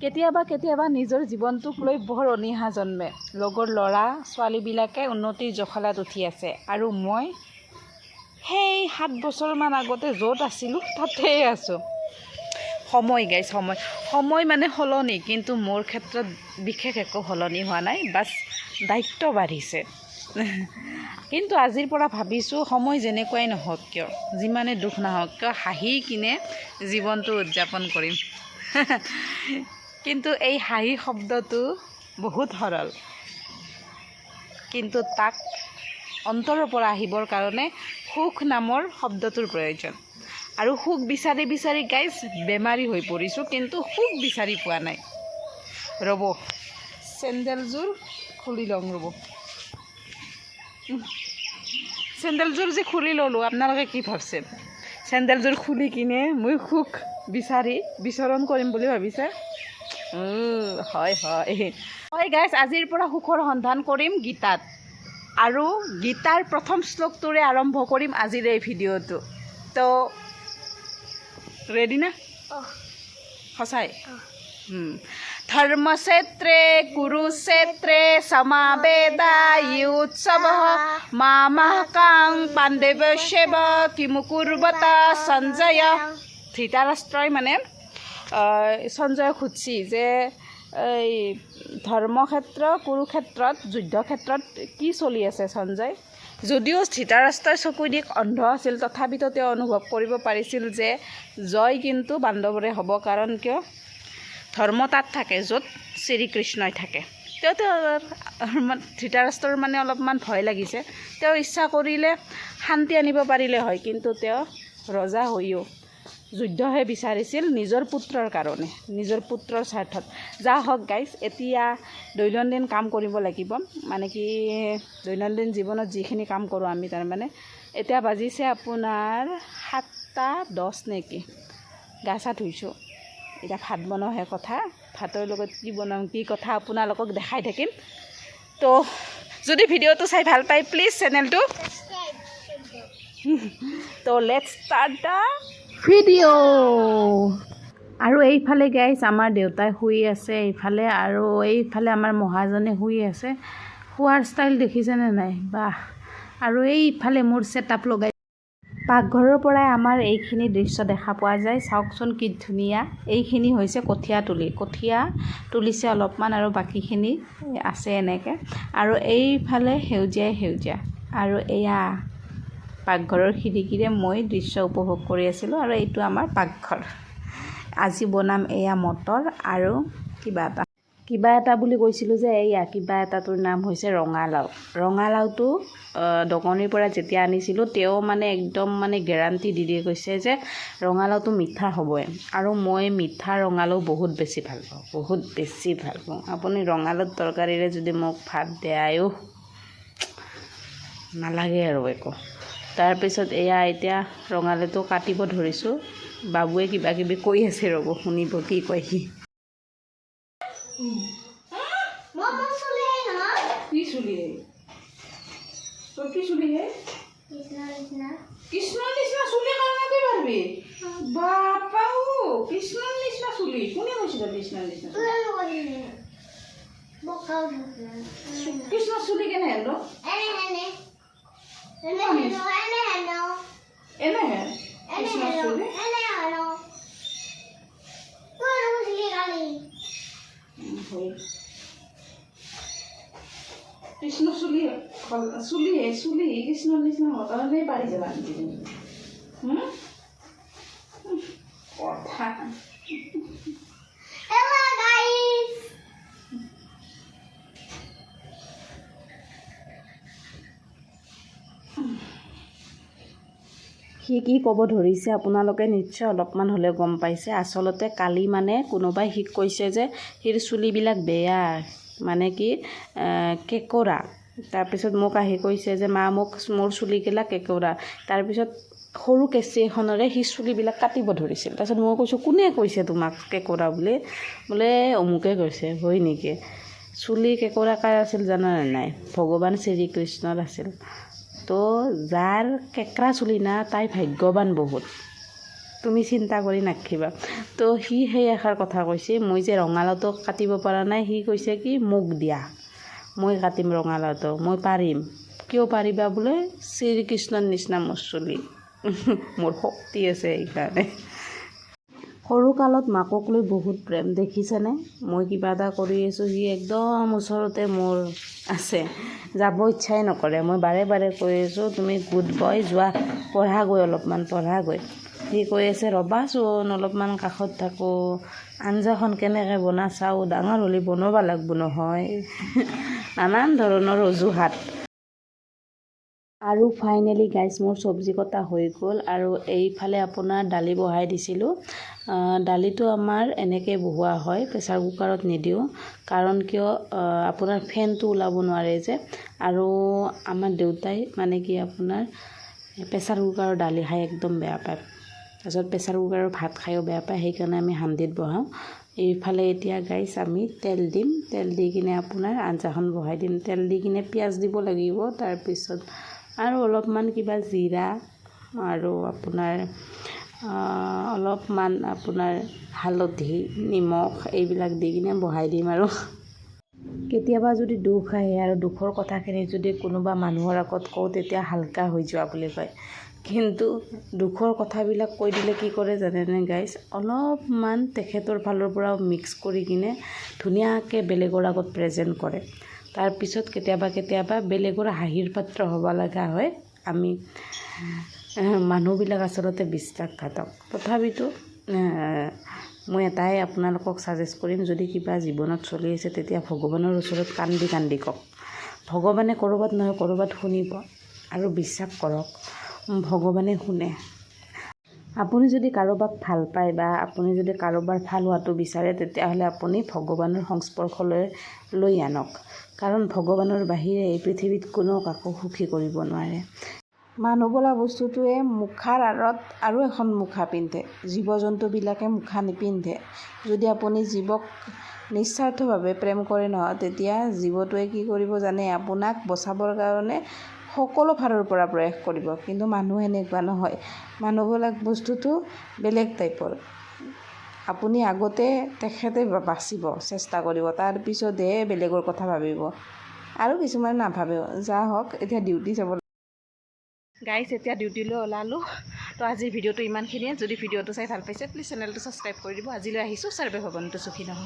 কেতিয়াবা নিজৰ জীৱনটোক লৈ বৰ অনীহা জন্মে। লগৰ ল'ৰা ছোৱালীবিলাকে উন্নতিৰ জখলাত উঠি আছে আৰু মই সেই 7 বছৰমান আগতে য'ত আছিলোঁ তাতেই আছোঁ। সময় গাইজ, সময় মানে সলনি, কিন্তু মোৰ ক্ষেত্ৰত বিশেষ একো সলনি হোৱা নাই, বাছ দায়িত্ব বাঢ়িছে। কিন্তু আজিৰ পৰা ভাবিছোঁ সময় যেনেকুৱাই নহওক কিয়, যিমানে দুখ নাহক কিয়, হাঁহি কিনে জীৱনটো উদযাপন কৰিম। কিন্তু এই হাঁহি শব্দটো বহুত সৰল, কিন্তু তাক অন্তৰৰ পৰা আহিবৰ কাৰণে সুখ নামৰ শব্দটোৰ প্ৰয়োজন। আৰু সুখ বিচাৰি বিচাৰি গাইজ বেমাৰী হৈ পৰিছোঁ, কিন্তু সুখ বিচাৰি পোৱা নাই। ৰ'ব, চেণ্ডেলযোৰ খুলি লওঁ ৰ'ব। চেণ্ডেলযোৰ যে খুলি ল'লোঁ, আপোনালোকে কি ভাবছে? চেণ্ডেলযোৰ খুলি কিনে মই সুখ বিচাৰি বিচৰণ কৰিম বুলি ভাবিছে? হয় গাইজ, আজিৰ পৰা সুখৰ সন্ধান কৰিম গীতাত, আৰু গীতাৰ প্ৰথম শ্লোকটোৰে আৰম্ভ কৰিম আজিৰ এই ভিডিঅ'টো। তো ৰেডি না? সঁচাই? ধৰ্মক্ষেত্ৰে কুৰুক্ষেত্ৰে সমাবেদায়ুৎসৱঃ মামকাং পাণ্ডৱস্যৈৱ কিমুকুৰ্বত সঞ্জয়। ধৃতৰাষ্ট্ৰই মানে সঞ্জয়ক সুধিছি যে এই ধৰ্মক্ষেত্ৰ কুৰুক্ষেত্ৰত যুদ্ধক্ষেত্ৰত কি চলি আছে সঞ্জয়। যদিও ধৃতৰাষ্ট্ৰৰ চকু দিশ অন্ধ আছিল, তথাপিতো তেওঁ অনুভৱ কৰিব পাৰিছিল যে জয় কিন্তু পাণ্ডৱৰে হ'ব। কাৰণ কিয়? ধৰ্ম তাত থাকে য'ত শ্ৰীকৃষ্ণই থাকে। ধৃতৰাষ্ট্ৰৰ মানে অলপমান ভয় লাগিছে। তেওঁ ইচ্ছা কৰিলে শান্তি আনিব পাৰিলে হয়, কিন্তু তেওঁ ৰজা হৈও যুদ্ধহে বিচাৰিছিল নিজৰ পুত্ৰৰ কাৰণে, নিজৰ পুত্ৰৰ স্বাৰ্থত। যা হওক গাইজ, এতিয়া দৈনন্দিন কাম কৰিব লাগিব। মানে কি, দৈনন্দিন জীৱনত যিখিনি কাম কৰোঁ আমি, তাৰমানে এতিয়া বাজিছে আপোনাৰ 7:10 নেকি। গা চা ধুইছোঁ, এতিয়া ভাত বনোৱাহে কথা। ভাতৰ লগত কি বনাম, কি কথা আপোনালোকক দেখাই থাকিম। তো যদি ভিডিঅ'টো চাই ভাল পায়, প্লিজ চেনেলটো তো লেটছ ষ্টাৰ্ট দ্য ভিডিঅ'। আৰু এইফালে গাইজ আমাৰ দেউতাই শুই আছে এইফালে, আৰু এইফালে আমাৰ মহাজনে শুই আছে। শুৱাৰ ষ্টাইল দেখিছেনে নাই? বাহ। আৰু এইফালে মোৰ ছেটআপ লগাই পাকঘৰৰ পৰাই আমাৰ এইখিনি দৃশ্য দেখা পোৱা যায়। চাওকচোন কি ধুনীয়া। এইখিনি হৈছে কঠীয়া তুলিছে অলপমান, আৰু বাকীখিনি আছে এনেকৈ। আৰু এইফালে সেউজীয়া, আৰু এয়া পাকঘৰৰ খিৰিকীৰে মই দৃশ্য উপভোগ কৰি আছিলোঁ। আৰু এইটো আমাৰ পাকঘৰ। আজি বনাম এয়া মটৰ আৰু কিবা এটা বুলি কৈছিলোঁ যে, এয়া কিবা এটাটোৰ নাম হৈছে ৰঙালাও। ৰঙালাওটো দোকানীৰ পৰা যেতিয়া আনিছিলোঁ, তেওঁ মানে একদম মানে গেৰাণ্টি দি কৈছে যে ৰঙালাওটো মিঠা হ'বই। আৰু মই মিঠা ৰঙালাও বহুত বেছি ভাল পাওঁ। আপুনি ৰঙালাওৰ তৰকাৰীৰে যদি মোক ভাত দিয়ায়ো নালাগে আৰু একো। তাৰপিছত এয়া এতিয়া ৰঙালাওটো কাটিব ধৰিছোঁ। বাবুৱে কিবা কিবি কৈ আছে, ৰ'ব শুনিব কি কয় সি। কি চুলি হে? কৃষ্ণৰ নিচিনা চুলি কাৰণতে পাৰবি? বাপাও, কৃষ্ণৰ নিচিনা চুলি কোনে কৈছিল? কৃষ্ণৰ নিচিনা কৃষ্ণৰ চুলি কেনে হেন? এনেহে কৃষ্ণৰ চুলি। কৃষ্ণ চুলি কৃষ্ণৰ নিচিনা হতাহতে পাৰি যাবা কথা। সি কি ক'ব ধৰিছে আপোনালোকে নিশ্চয় অলপমান হ'লেও গম পাইছে। আচলতে কালি মানে কোনোবাই সিক কৈছে যে সিৰ চুলিবিলাক বেয়া, মানে কি কেঁকোৰা। তাৰপিছত মোক আহি কৈছে যে মা, মোৰ চুলিগিলা কেঁকোৰা। তাৰপিছত সৰু কেঁচি এখনেৰে সি চুলিবিলাক কাটিব ধৰিছিল। তাৰপিছত মই কৈছোঁ, কোনে কৈছে তোমাক কেঁকোৰা বুলি? বোলে অমুকে কৈছে। হয় নেকি? চুলি কেঁকোৰা কাৰ আছিল জানানে নাই? ভগৱান শ্ৰীকৃষ্ণৰ আছিল। তো যাৰ কেঁকৰা চুলি না, তাই ভাগ্যৱান বহুত। তুমি চিন্তা কৰি নাখিবা। তো সি সেই এষাৰ কথা কৈছে, মই যে ৰঙালাওটো কাটিব পৰা নাই, সি কৈছে কি মোক দিয়া, মই কাটিম ৰঙালাওটো, মই পাৰিম। কিয় পাৰিবা বোলে, শ্ৰীকৃষ্ণৰ নিচিনা মোৰ চুলি মোৰ শক্তি আছে সেইকাৰণে। সৰুকালত মাকক লৈ বহুত প্ৰেম, দেখিছেনে? মই কিবা এটা কৰি আছোঁ, সি একদম ওচৰতে মোৰ আছে, যাব ইচ্ছাই নকৰে। মই বাৰে বাৰে কৈ আছোঁ তুমি গুড বয়, যোৱা পঢ়াগৈ, অলপমান পঢ়াগৈ। সি কৈ আছে ৰ'বাচোন অলপমান কাষত থাকোঁ, আঞ্জাখন কেনেকৈ বনা চাওঁ, ডাঙৰ হ'লে বনাব লাগিব নহয় নানান ধৰণৰ অজুহাত। আৰু ফাইনেলি গাইজ মোৰ চব্জি কটা হৈ গ'ল। আৰু এইফালে আপোনাৰ দালি বহাই দিছিলোঁ। দালিটো আমাৰ এনেকৈ বহোৱা হয়, প্ৰেছাৰ কুকাৰত নিদিওঁ। কাৰণ কিয়, আপোনাৰ ফেনটো ওলাব নোৱাৰে যে। আৰু আমাৰ দেউতাই মানে কি আপোনাৰ প্ৰেছাৰ কুকাৰৰ দালি খাই একদম বেয়া পায়, তাৰপিছত প্ৰেছাৰ কুকাৰৰ ভাত খায়ো বেয়া পায়, সেইকাৰণে আমি হান্দিত বহাওঁ। এইফালে এতিয়া গাইজ আমি তেল দিম, তেল দি কিনে আপোনাৰ আঞ্জাখন বহাই দিম। তেল দি কিনে পিঁয়াজ দিব লাগিব, তাৰপিছত আৰু অলপমান কিবা জিৰা আৰু আপোনাৰ অলপমান আপোনাৰ হালধি, নিমখ এইবিলাক দি কিনে বহাই দিম। আৰু কেতিয়াবা যদি দুখ আহে আৰু দুখৰ কথাখিনি যদি কোনোবা মানুহৰ আগত কওঁ, তেতিয়া হালকা হৈ যোৱা বুলি কয়। কিন্তু দুখৰ কথাবিলাক কৈ দিলে কি কৰে জানেনে গাইজ, অলপমান তেখেতৰ ফালৰ পৰাও মিক্স কৰি কিনে ধুনীয়াকৈ বেলেগৰ আগত প্ৰেজেণ্ট কৰে। তাৰপিছত কেতিয়াবা বেলেগৰ হাঁহিৰ পাত্ৰ হ'ব লগা হয়। আমি মানুহবিলাক আচলতে বিশ্বাসঘাতক। তথাপিতো মই এটাই আপোনালোকক ছাজেষ্ট কৰিম, যদি কিবা জীৱনত চলি আছে তেতিয়া ভগৱানৰ ওচৰত কান্দি কান্দি কওক। ভগৱানে ক'ৰবাত নহয় ক'ৰবাত শুনিব, আৰু বিশ্বাস কৰক ভগৱানে শুনে। আপুনি যদি কাৰোবাক ভাল পায় বা আপুনি যদি কাৰোবাৰ ভাল হোৱাটো বিচাৰে, তেতিয়াহ'লে আপুনি ভগৱানৰ সংস্পৰ্শলৈ লৈ আনক। কাৰণ ভগৱানৰ বাহিৰে এই পৃথিৱীত কোনো কাকো সুখী কৰিব নোৱাৰে। মানুহ বোলা বস্তুটোৱে মুখাৰ আঁৰত আৰু এখন মুখা পিন্ধে, জীৱ জন্তুবিলাকে মুখা নিপিন্ধে। যদি আপুনি জীৱক নিস্বাৰ্থভাৱে প্ৰেম কৰে নহয়, তেতিয়া জীৱটোৱে কি কৰিব জানে, আপোনাক বচাবৰ কাৰণে সকলো ফালৰ পৰা প্ৰয়াস কৰিব। কিন্তু মানুহ এনেকুৱা নহয়, মানুহ বোলা বস্তুটো বেলেগ টাইপৰ। আপুনি আগতে তেখেতে বাচিব চেষ্টা কৰিব, তাৰপিছতহে বেলেগৰ কথা ভাবিব। আৰু কিছুমান নাভাবেও। যা হওক, এতিয়া ডিউটি যাব গাইজ, এতিয়া ডিউটিলৈ ওলালোঁ। তো আজিৰ ভিডিঅ'টো ইমানখিনিয়ে। যদি ভিডিঅ'টো চাই ভাল পাইছে, প্লিজ চেনেলটো ছাবস্ক্ৰাইব কৰি দিব। আজিলৈ আহিছোঁ, চাৰ্বে ভৱনটো সুখী নহওক।